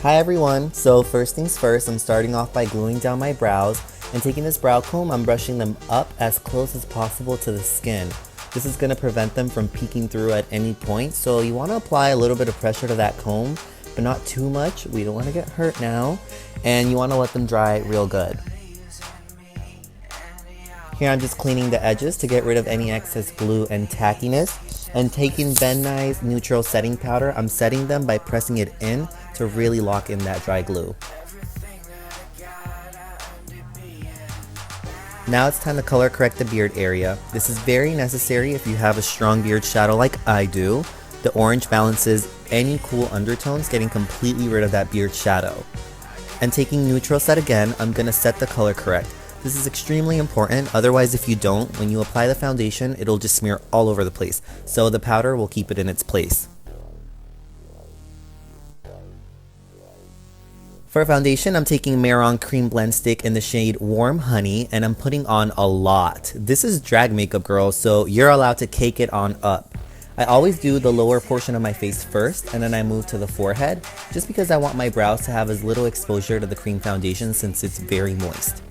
Hi everyone! So first things first, I'm starting off by gluing down my brows, and taking this brow comb, I'm brushing them up as close as possible to the skin. This is going to prevent them from peeking through at any point, so you want to apply a little bit of pressure to that comb, but not too much. We don't want to get hurt now, and you want to let them dry real good. Here I'm just cleaning the edges to get rid of any excess glue and tackiness. And taking Ben Nye's neutral setting powder, I'm setting them by pressing it in to really lock in that dry glue. Now it's time to color correct the beard area. This is very necessary if you have a strong beard shadow like I do. The orange balances any cool undertones, getting completely rid of that beard shadow. And taking neutral set again, I'm going to set the color correct. This is extremely important, otherwise if you don't, when you apply the foundation, it'll just smear all over the place. So the powder will keep it in its place. For foundation, I'm taking Glamour Cream Blend Stick in the shade Warm Honey, and I'm putting on a lot. This is drag makeup, girls, so you're allowed to cake it on up. I always do the lower portion of my face first, and then I move to the forehead, just because I want my brows to have as little exposure to the cream foundation since it's very moist.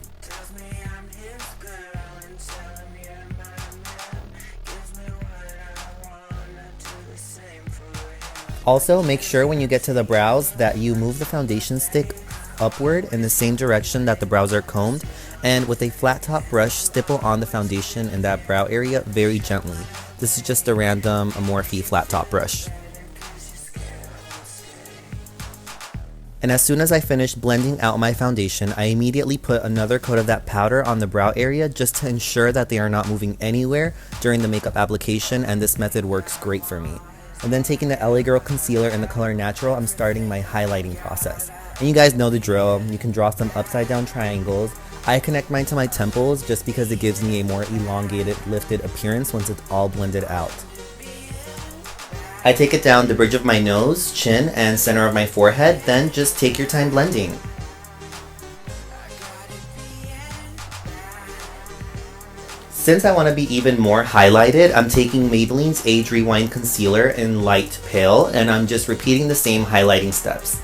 Also, make sure when you get to the brows that you move the foundation stick upward in the same direction that the brows are combed, and with a flat top brush, stipple on the foundation in that brow area very gently. This is just a random Morphe flat top brush. And as soon as I finished blending out my foundation, I immediately put another coat of that powder on the brow area just to ensure that they are not moving anywhere during the makeup application, and this method works great for me. And then taking the LA Girl concealer in the color Natural, I'm starting my highlighting process. And you guys know the drill, you can draw some upside down triangles. I connect mine to my temples just because it gives me a more elongated, lifted appearance once it's all blended out. I take it down the bridge of my nose, chin, and center of my forehead, then just take your time blending. Since I want to be even more highlighted, I'm taking Maybelline's Age Rewind Concealer in Light Pale, and I'm just repeating the same highlighting steps.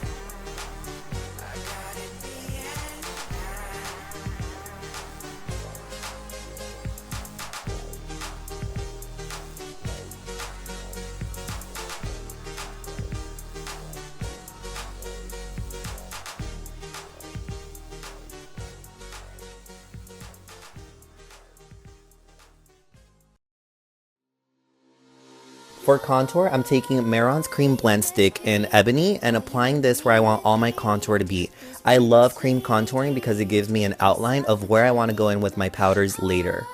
For contour, I'm taking Glamour's Cream Blend Stick in Ebony and applying this where I want all my contour to be. I love cream contouring because it gives me an outline of where I want to go in with my powders later.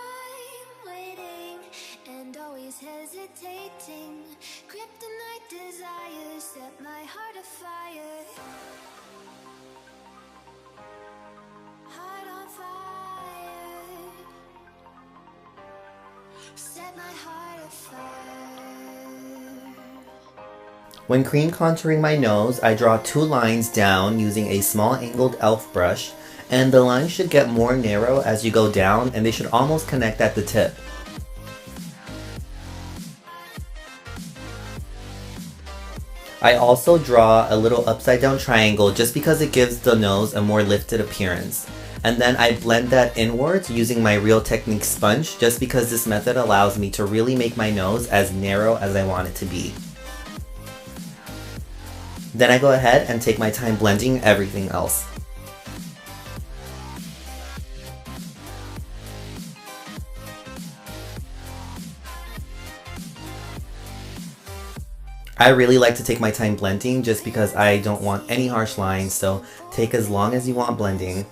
When cream contouring my nose, I draw two lines down using a small angled elf brush, and the lines should get more narrow as you go down, and they should almost connect at the tip. I also draw a little upside down triangle just because it gives the nose a more lifted appearance. And then I blend that inwards using my Real Technique sponge just because this method allows me to really make my nose as narrow as I want it to be. Then I go ahead and take my time blending everything else. I really like to take my time blending just because I don't want any harsh lines, so take as long as you want blending.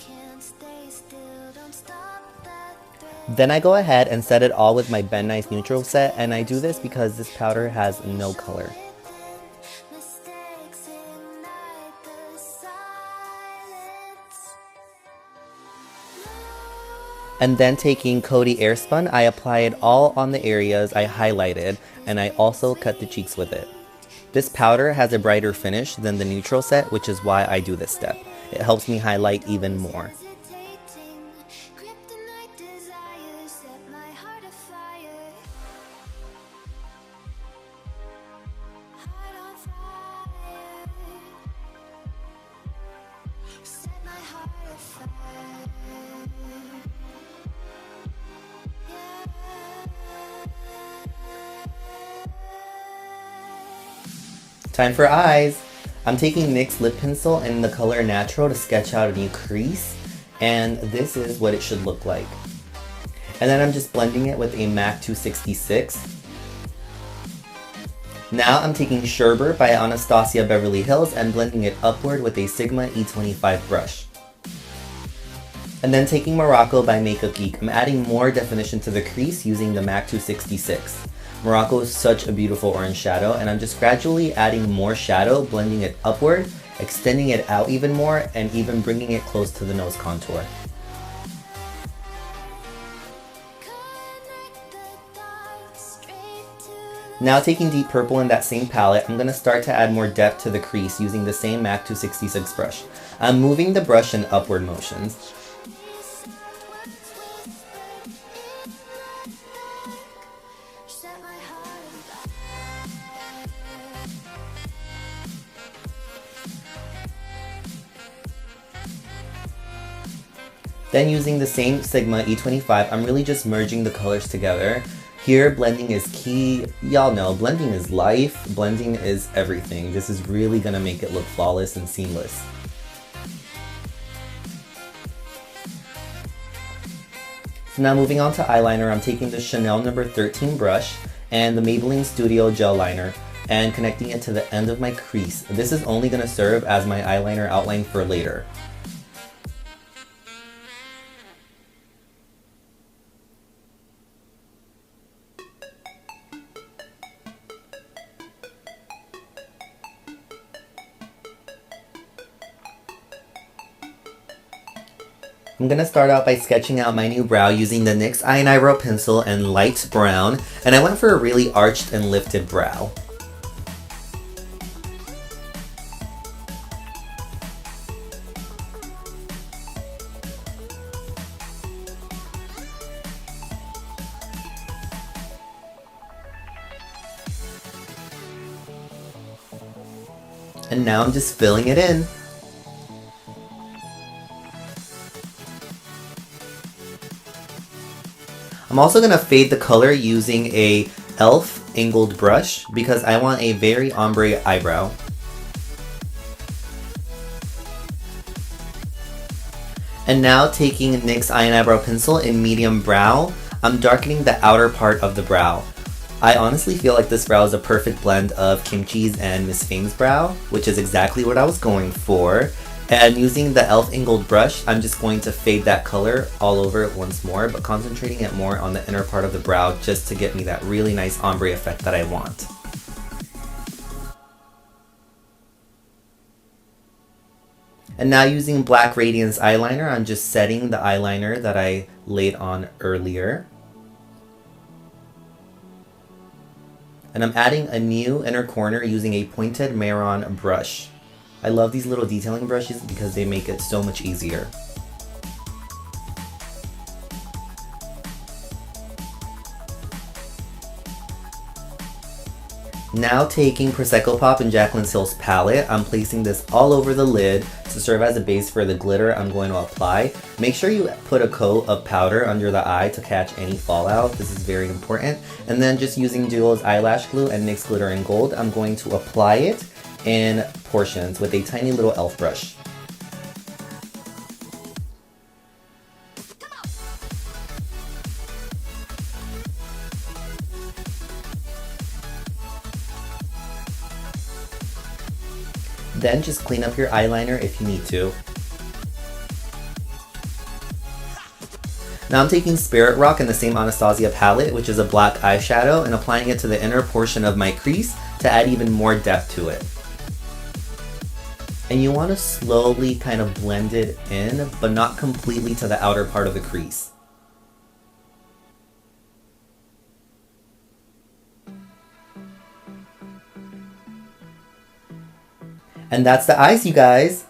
Then I go ahead and set it all with my Ben Nye's neutral set, and I do this because this powder has no color. And then taking Coty Airspun, I apply it all on the areas I highlighted, and I also cut the cheeks with it. This powder has a brighter finish than the neutral set, which is why I do this step. It helps me highlight even more. Time for eyes! I'm taking NYX lip pencil in the color Natural to sketch out a new crease, and this is what it should look like. And then I'm just blending it with a MAC 266. Now I'm taking Sherbet by Anastasia Beverly Hills and blending it upward with a Sigma E25 brush. And then taking Morocco by Makeup Geek, I'm adding more definition to the crease using the MAC 266. Morocco is such a beautiful orange shadow, and I'm just gradually adding more shadow, blending it upward, extending it out even more, and even bringing it close to the nose contour. Now taking Deep Purple in that same palette, I'm going to start to add more depth to the crease using the same MAC 266 brush. I'm moving the brush in upward motions. Then using the same Sigma E25, I'm really just merging the colors together. Here, blending is key. Y'all know, blending is life. Blending is everything. This is really gonna make it look flawless and seamless. So now moving on to eyeliner, I'm taking the Chanel No. 13 brush and the Maybelline Studio Gel Liner and connecting it to the end of my crease. This is only gonna serve as my eyeliner outline for later. I'm gonna start out by sketching out my new brow using the NYX Eye and Eyebrow Pencil in light brown, and I went for a really arched and lifted brow. And now I'm just filling it in. I'm also going to fade the color using a e.l.f. angled brush because I want a very ombre eyebrow. And now taking NYX Eye and Eyebrow Pencil in medium brown, I'm darkening the outer part of the brow. I honestly feel like this brow is a perfect blend of Kimchi's and Miss Fame's brow, which is exactly what I was going for. And using the e.l.f. angled brush, I'm just going to fade that color all over it once more, but concentrating it more on the inner part of the brow just to get me that really nice ombre effect that I want. And now using Black Radiance eyeliner, I'm just setting the eyeliner that I laid on earlier. And I'm adding a new inner corner using a pointed Maron brush. I love these little detailing brushes because they make it so much easier. Now taking Prosecco Pop in Jaclyn Hill's palette, I'm placing this all over the lid to serve as a base for the glitter I'm going to apply. Make sure you put a coat of powder under the eye to catch any fallout. This is very important. And then just using Duo's eyelash glue and NYX Glitter in Gold, I'm going to apply it in portions with a tiny little e.l.f. brush. Then just clean up your eyeliner if you need to. Now I'm taking Spirit Rock in the same Anastasia palette, which is a black eyeshadow, and applying it to the inner portion of my crease to add even more depth to it. And you want to slowly kind of blend it in, but not completely to the outer part of the crease. And that's the eyes, you guys.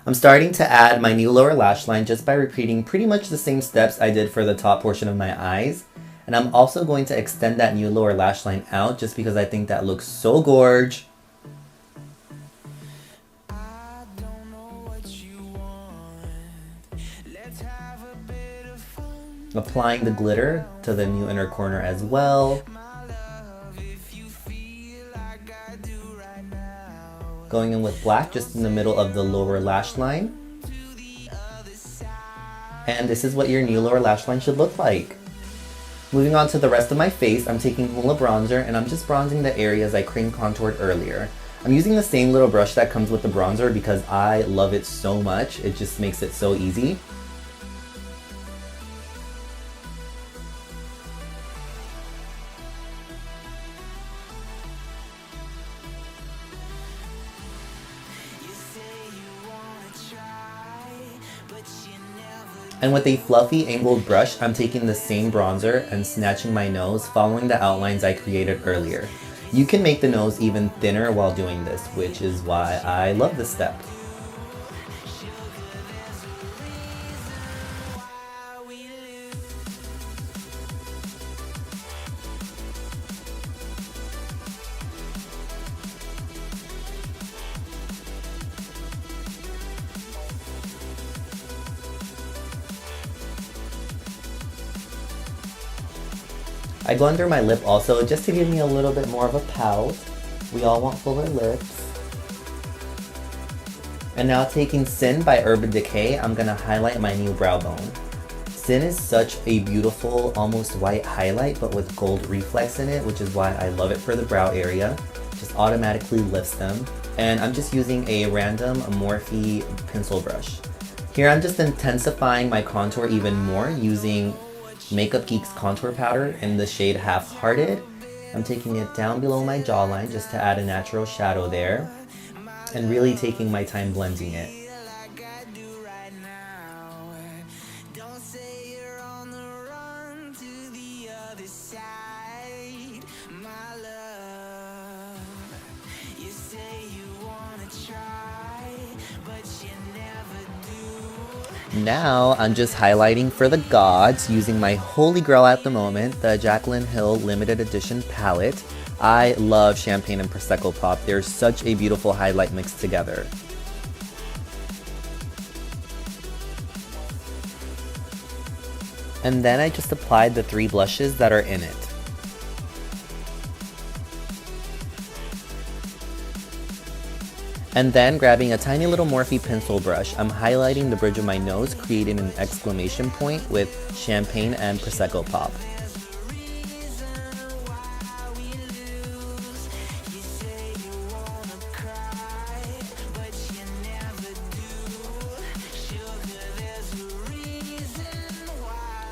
I'm starting to add my new lower lash line just by repeating pretty much the same steps I did for the top portion of my eyes. And I'm also going to extend that new lower lash line out just because I think that looks so gorge. Applying the glitter to the new inner corner as well. going in with black just in the middle of the lower lash line. And this is what your new lower lash line should look like. Moving on to the rest of my face, I'm taking Hoola bronzer and I'm just bronzing the areas I cream contoured earlier. I'm using the same little brush that comes with the bronzer because I love it so much. It just makes it so easy. And with a fluffy angled brush, I'm taking the same bronzer and snatching my nose, following the outlines I created earlier. You can make the nose even thinner while doing this, which is why I love this step. I go under my lip also just to give me a little bit more of a pout. We all want fuller lips. And now taking Sin by Urban Decay, I'm gonna highlight my new brow bone. Sin is such a beautiful, almost white highlight, but with gold reflex in it, which is why I love it for the brow area. Just automatically lifts them. And I'm just using a random Morphe pencil brush. Here I'm just intensifying my contour even more using Makeup Geek's contour powder in the shade Half Hearted. I'm taking it down below my jawline just to add a natural shadow there, and really taking my time blending it. Now I'm just highlighting for the gods using my holy grail at the moment, the Jaclyn Hill limited edition palette. I love Champagne and Prosecco Pop. They're such a beautiful highlight mixed together. And then I just applied the 3 blushes that are in it. And then grabbing a tiny little Morphe pencil brush, I'm highlighting the bridge of my nose, creating an exclamation point with Champagne and Prosecco Pop.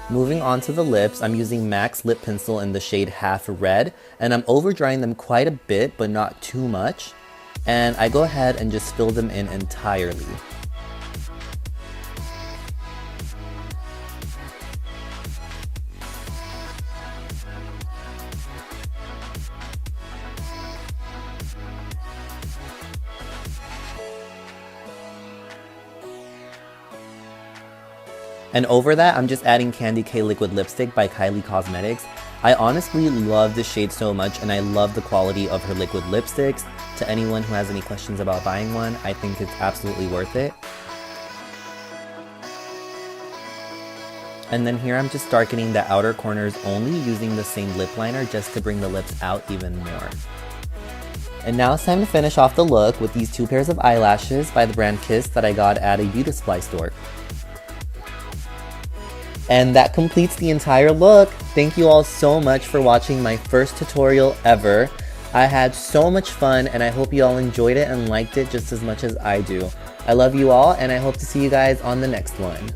Moving on to the lips, I'm using MAC's lip pencil in the shade Half Red, and I'm over drying them quite a bit, but not too much. And I go ahead and just fill them in entirely. And over that, I'm just adding Candy K Liquid Lipstick by Kylie Cosmetics. I honestly love this shade so much, and I love the quality of her liquid lipsticks. To anyone who has any questions about buying one, I think it's absolutely worth it. And then here I'm just darkening the outer corners only using the same lip liner just to bring the lips out even more. And now it's time to finish off the look with these 2 pairs of eyelashes by the brand Kiss that I got at a beauty supply store. And that completes the entire look. Thank you all so much for watching my first tutorial ever. I had so much fun, and I hope you all enjoyed it and liked it just as much as I do. I love you all, and I hope to see you guys on the next one.